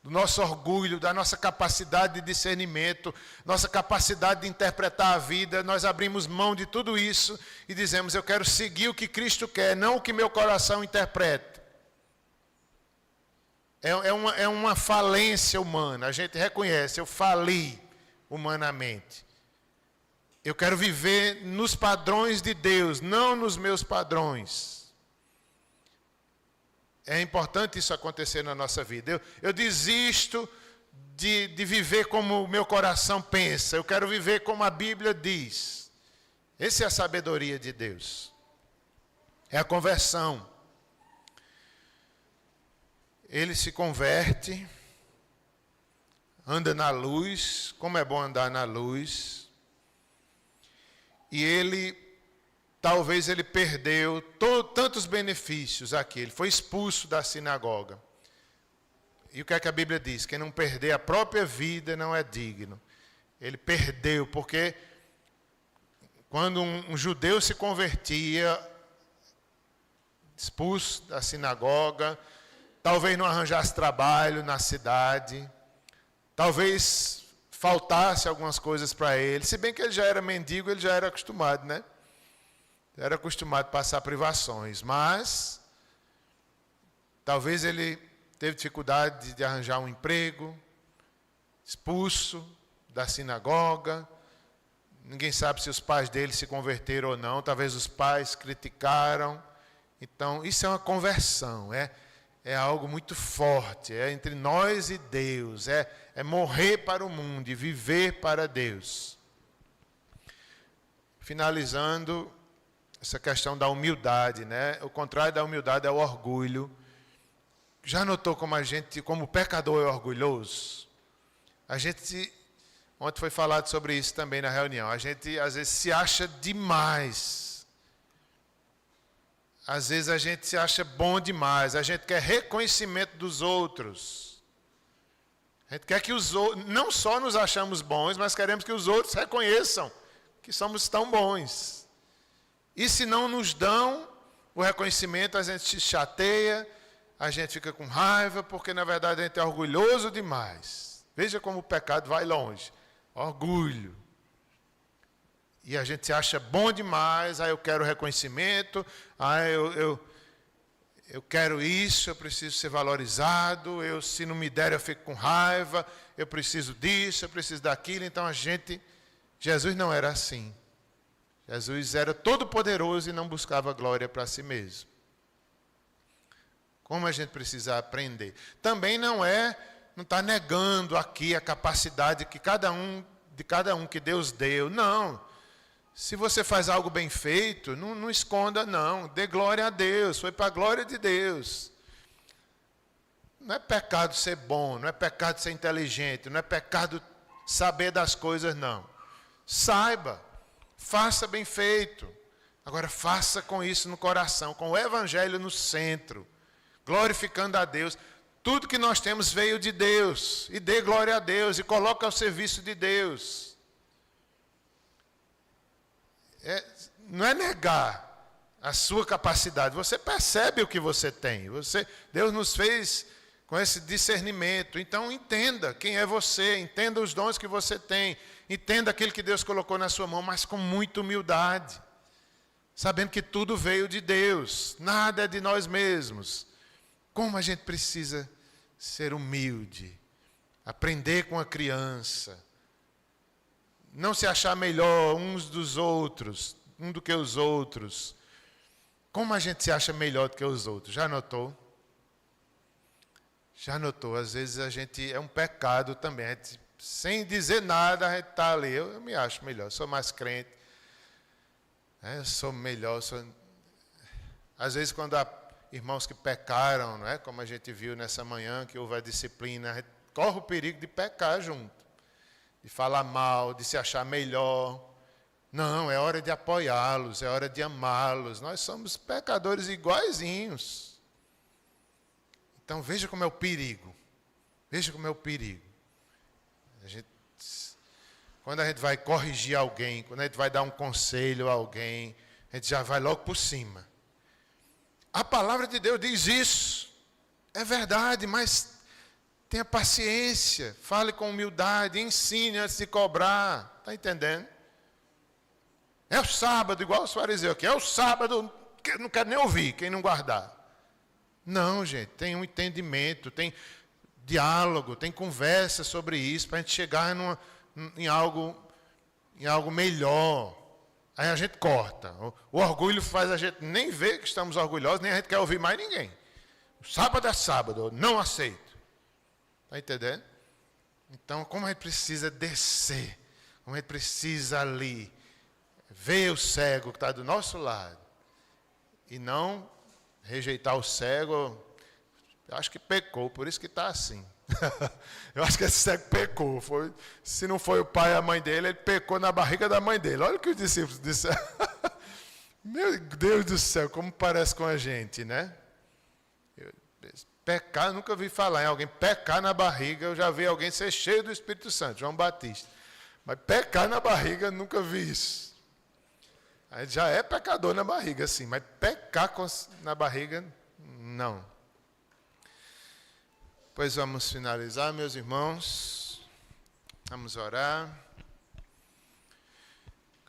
do nosso orgulho, da nossa capacidade de discernimento, nossa capacidade de interpretar a vida. Nós abrimos mão de tudo isso e dizemos, eu quero seguir o que Cristo quer, não o que meu coração interpreta. É uma falência humana, a gente reconhece, eu fali humanamente. Eu quero viver nos padrões de Deus, não nos meus padrões. É importante isso acontecer na nossa vida. Eu desisto de viver como o meu coração pensa. Eu quero viver como a Bíblia diz. Essa é a sabedoria de Deus. É a conversão. Ele se converte, anda na luz, como é bom andar na luz. E talvez ele perdeu tantos benefícios aqui. Ele foi expulso da sinagoga. E o que é que a Bíblia diz? Quem não perder a própria vida não é digno. Ele perdeu, porque quando um judeu se convertia, expulso da sinagoga, talvez não arranjasse trabalho na cidade, talvez faltasse algumas coisas para ele, se bem que ele já era mendigo, ele já era acostumado, né? Era acostumado a passar privações, mas talvez ele teve dificuldade de arranjar um emprego, expulso da sinagoga, ninguém sabe se os pais dele se converteram ou não, talvez os pais criticaram. Então, isso é uma conversão, é algo muito forte, é entre nós e Deus, é morrer para o mundo e viver para Deus. Finalizando, essa questão da humildade, né? O contrário da humildade é o orgulho. Já notou como como o pecador é orgulhoso? Ontem foi falado sobre isso também na reunião, a gente às vezes se acha demais. Às vezes a gente se acha bom demais, a gente quer reconhecimento dos outros. A gente quer que os outros, não só nos achamos bons, mas queremos que os outros reconheçam que somos tão bons. E se não nos dão o reconhecimento, a gente se chateia, a gente fica com raiva, porque na verdade a gente é orgulhoso demais. Veja como o pecado vai longe. Orgulho. E a gente se acha bom demais, eu quero reconhecimento, eu quero isso, eu preciso ser valorizado, se não me der eu fico com raiva, eu preciso disso, eu preciso daquilo. Então Jesus não era assim. Jesus era todo poderoso e não buscava glória para si mesmo. Como a gente precisa aprender. Também não está negando aqui a capacidade de cada um que Deus deu, não. Se você faz algo bem feito, não esconda não, dê glória a Deus, foi para a glória de Deus. Não é pecado ser bom, não é pecado ser inteligente, não é pecado saber das coisas, não. Saiba, faça bem feito, Agora faça com isso no coração, com o Evangelho no centro, glorificando a Deus. Tudo que nós temos veio de Deus, e dê glória a Deus, e coloque ao serviço de Deus. Não é negar a sua capacidade, você percebe o que você tem. Deus nos fez com esse discernimento, então entenda quem é você, entenda os dons que você tem, entenda aquilo que Deus colocou na sua mão, mas com muita humildade, sabendo que tudo veio de Deus, nada é de nós mesmos. Como a gente precisa ser humilde, aprender com a criança, não se achar melhor uns dos outros, um do que os outros. Como a gente se acha melhor do que os outros? Já notou? Já notou? Às vezes a gente é um pecado também. A gente, sem dizer nada, a gente está ali. Eu me acho melhor, sou mais crente. Eu sou melhor. Às vezes quando há irmãos que pecaram, não é? Como a gente viu nessa manhã, que houve a disciplina, a gente corre o perigo de pecar junto. De falar mal, de se achar melhor. Não, é hora de apoiá-los, é hora de amá-los. Nós somos pecadores iguaizinhos. Então veja como é o perigo. Veja como é o perigo. Quando a gente vai corrigir alguém, quando a gente vai dar um conselho a alguém, a gente já vai logo por cima. A palavra de Deus diz isso. É verdade, mas tenha paciência, fale com humildade, ensine antes de cobrar. Está entendendo? É o sábado, igual os fariseus aqui. É o sábado, que não quero nem ouvir, quem não guardar. Não, gente, tem um entendimento, tem diálogo, tem conversa sobre isso, para a gente chegar em algo melhor. Aí a gente corta. O orgulho faz a gente nem ver que estamos orgulhosos, nem a gente quer ouvir mais ninguém. O sábado é sábado, eu não aceito. Está entendendo? Então, como a gente precisa descer, como a gente precisa ali ver o cego que está do nosso lado e não rejeitar o cego. Eu acho que pecou, por isso que está assim. Eu acho que esse cego pecou. Se não foi o pai e a mãe dele, ele pecou na barriga da mãe dele. Olha o que os discípulos disseram. Meu Deus do céu, como parece com a gente, né? Pecar, eu nunca vi falar em alguém pecar na barriga. Eu já vi alguém ser cheio do Espírito Santo, João Batista. Mas pecar na barriga, eu nunca vi isso. Aí já é pecador na barriga, sim, mas pecar na barriga, não. Pois vamos finalizar, meus irmãos. Vamos orar.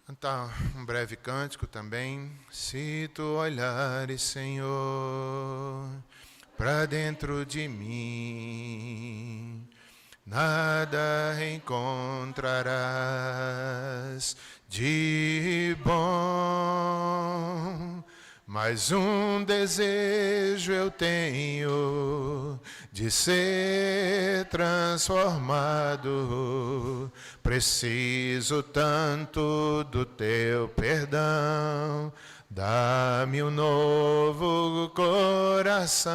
Cantar um breve cântico também. Se tu olhares, Senhor, para dentro de mim, nada encontrarás de bom, mas um desejo eu tenho de ser transformado. Preciso tanto do teu perdão. Dá-me um novo coração.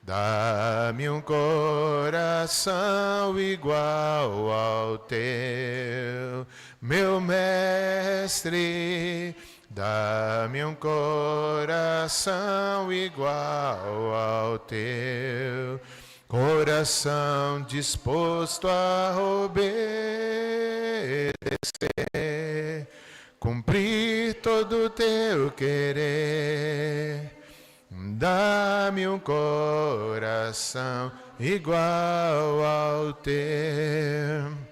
Dá-me um coração igual ao teu, meu mestre. Dá-me um coração igual ao teu, coração disposto a obedecer, cumprir todo o teu querer. Dá-me um coração igual ao teu.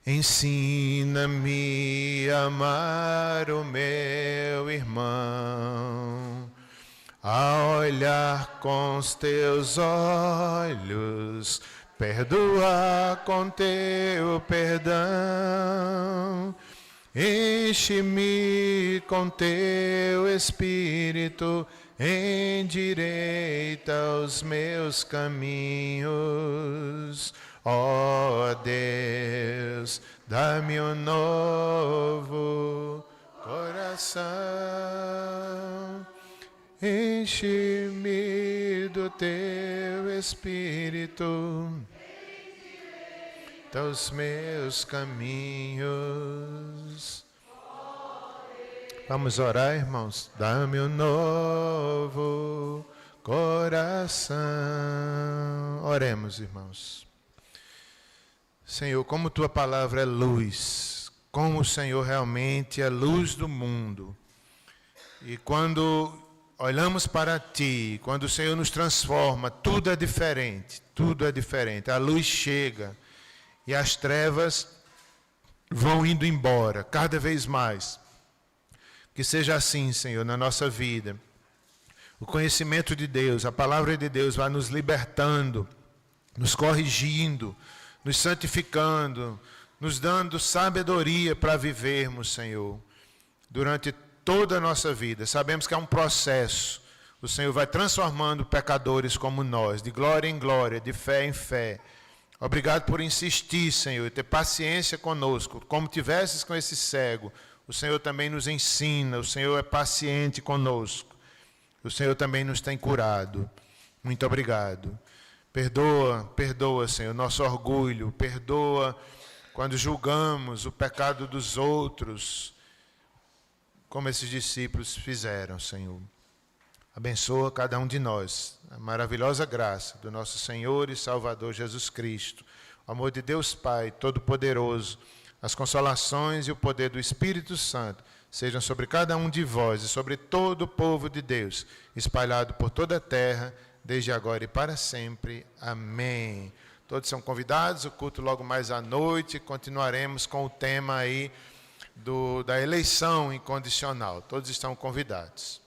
Ensina-me a amar o meu irmão, a olhar com os teus olhos, perdoar com teu perdão. Enche-me com teu Espírito, endireita os meus caminhos. Ó Deus, dá-me um novo coração. Enche-me do teu Espírito, dos meus caminhos. Vamos orar, irmãos. Dá-me um novo coração. Oremos, irmãos. Senhor, como tua palavra é luz, como o Senhor realmente é luz do mundo. E quando olhamos para ti, quando o Senhor nos transforma, tudo é diferente, tudo é diferente. A luz chega e as trevas vão indo embora, cada vez mais. Que seja assim, Senhor, na nossa vida. O conhecimento de Deus, a palavra de Deus vai nos libertando, nos corrigindo, nos santificando, nos dando sabedoria para vivermos, Senhor, durante toda a nossa vida. Sabemos que é um processo. O Senhor vai transformando pecadores como nós, de glória em glória, de fé em fé. Obrigado por insistir, Senhor, e ter paciência conosco, como tivesses com esse cego. O Senhor também nos ensina, o Senhor é paciente conosco. O Senhor também nos tem curado. Muito obrigado. Perdoa, Senhor, nosso orgulho. Perdoa quando julgamos o pecado dos outros, como esses discípulos fizeram, Senhor. Abençoa cada um de nós. A maravilhosa graça do nosso Senhor e Salvador Jesus Cristo. O amor de Deus Pai Todo-Poderoso, as consolações e o poder do Espírito Santo sejam sobre cada um de vós e sobre todo o povo de Deus, espalhado por toda a terra, desde agora e para sempre. Amém. Todos são convidados, o culto logo mais à noite, continuaremos com o tema aí da eleição incondicional. Todos estão convidados.